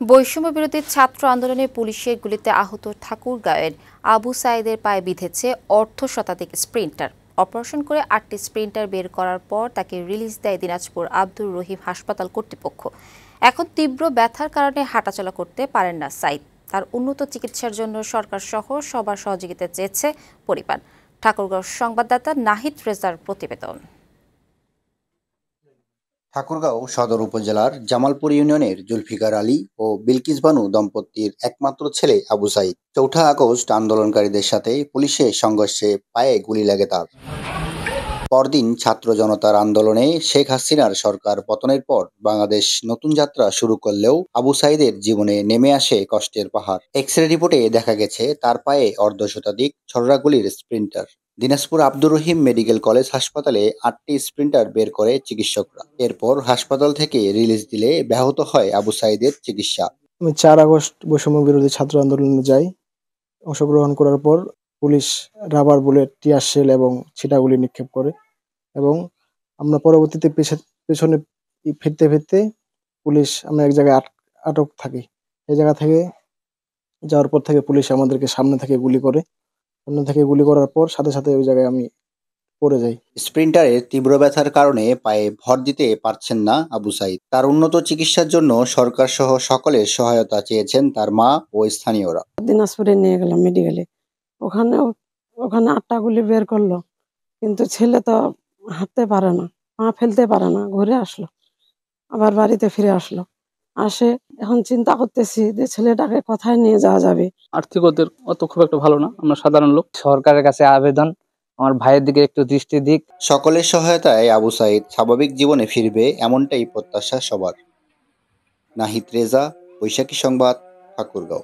বৈষম্য বিরোধী ছাত্র আন্দোলনে পুলিশের গুলিতে আহত ঠাকুরগাঁওয়ের আবু সাঈদের পায়ে বিঁধেছে অর্ধশতাধিক স্প্রিন্টার। অপারেশন করে ৮টি স্প্রিন্টার বের করার পর তাকে রিলিজ দেয় দিনাজপুর আব্দুর রহিম হাসপাতাল কর্তৃপক্ষ। এখন তীব্র ব্যথার কারণে হাঁটাচলা করতে পারেন না সাঈদ। তার উন্নত চিকিৎসার জন্য সরকার সহ সবার সহযোগিতা চেয়েছে পরিবার। ঠাকুরগাঁও সংবাদদাতা নাহিদ রেজার প্রতিবেদন। ঠাকুরগাঁও সদর উপজেলার জামালপুর ইউনিয়নের জুলফিকার আলী ও বিলকিস বানু দম্পতির একমাত্র ছেলে আবু সাঈদ ৪ আগস্ট আন্দোলনকারীদের সাথে পুলিশের সংঘর্ষে পায়ে গুলি লাগে তার। পরদিন ছাত্র জনতার আন্দোলনে শেখ হাসিনার সরকার পতনের পর বাংলাদেশ নতুন যাত্রা শুরু করলেও আবু সাঈদের জীবনে নেমে আসে কষ্টের পাহাড়। এক্স-রে রিপোর্টে দেখা গেছে তার পায়ে অর্ধশতাধিক ছররা গুলির Sprinter. Dinajpur Abdur Rahim medical college হাসপাতালে ৮টি স্প্রিন্টার বের করে চিকিৎসকরা। এরপর হাসপাতাল থেকে রিলিজ দিলে ব্যাহত হয় আবু সাঈদের চিকিৎসা। আমি ৪ আগস্ট বৈষম্য বিরোধী ছাত্র আন্দোলনে যাই। অংশগ্রহণ করার পর police rubber bullet, tear shell এবং ছিটাগুলি নিক্ষেপ করে এবং আমরা পরবর্তীতে পেছনে ফিরতে ফিরতে পুলিশ আমরা এক জায়গায় আটক থাকি। এই জায়গা থেকে যাওয়ার পর থেকে পুলিশ আমাদেরকে সামনে থেকে গুলি করে। সামনে থেকে গুলি করার পর সাথে সাথে ওই জায়গায় আমি পড়ে যাই। স্প্রিন্টারের তীব্র ব্যথার কারণে পায়ে ভর দিতে পারছেন না আবু সাঈদ। তার উন্নত চিকিৎসার জন্য সরকার সহ সকলের সহায়তা চেয়েছেন তার মা ও স্থানীয়রা। দিনাজপুরে নিয়ে গেলাম মেডিকেলে। ওখানে ৮টা গুলি বের করলো, কিন্তু ছেলে তো হাঁটতে পারে না, পা ফেলতে পারে না, ঘুরে আসলো, আবার বাড়িতে ফিরে আসলো। এখন চিন্তা করতেছি যে ছেলেটাকে কোথায় নিয়ে যাওয়া যাবে। আর্থিক ওদের অত খুব একটা ভালো না, আমরা সাধারণ লোক। সরকারের কাছে আবেদন, আমার ভাইয়ের দিকে একটু দৃষ্টি দিক। সকলের সহায়তায় আবু সাঈদ স্বাভাবিক জীবনে ফিরবে, এমনটাই প্রত্যাশা সবার। নাহিদ রেজা, বৈশাখী সংবাদ, ঠাকুরগাঁও।